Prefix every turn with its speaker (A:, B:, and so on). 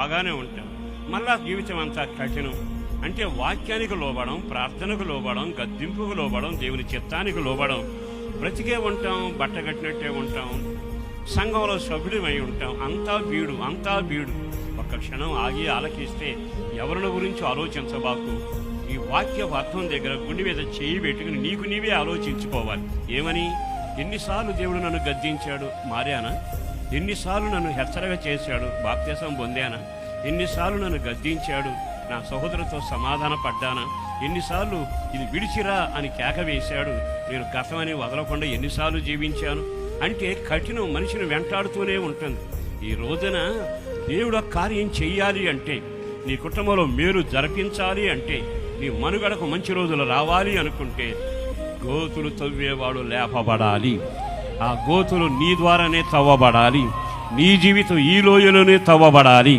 A: బాగానే ఉంటాం, మళ్ళా జీవితం అంతా కఠినం. అంటే వాక్యానికి లోబడం, ప్రార్థనకు లోబడం, గద్దింపుకు లోబడం, దేవుని చిత్తానికి లోబడం, బ్రతికే ఉంటాం, బట్ట కట్టినట్టే ఉంటాం, సంఘంలో సభ్యుడమై ఉంటాం. అంతా బీడు. ఒక్క క్షణం ఆగి ఆలకిస్తే ఎవరిని గురించి ఆలోచించబాకు. ఈ వాక్య అర్థం దగ్గర గుండె మీద చేయి పెట్టుకుని నీకు నీవే ఆలోచించుకోవాలి. ఏమని? ఎన్నిసార్లు దేవుడు నన్ను గద్దించాడు, మారానా? ఎన్నిసార్లు నన్ను హెచ్చరిక చేశాడు, బాప్తిసం పొందానా? ఎన్నిసార్లు నన్ను గద్దించాడు, నా సహోదరుతో సమాధాన పడ్డానా? ఎన్నిసార్లు ఇది విడిచిరా అని కేక వేశాడు, నేను గతమని వదలకుండా ఎన్నిసార్లు జీవించాను? అంటే కఠినం మనిషిని వెంటాడుతూనే ఉంటుంది. ఈ రోజున దేవుడు కార్యం చెయ్యాలి అంటే, నీ కుటుంబంలో మేలు జరిపించాలి అంటే, నీ మనుగడకు మంచి రోజులు రావాలి అనుకుంటే గోతులు తవ్వేవాడు లేపబడాలి. ఆ గోతులు నీ ద్వారానే తవ్వబడాలి. నీ జీవితం ఈ లోయలోనే తవ్వబడాలి.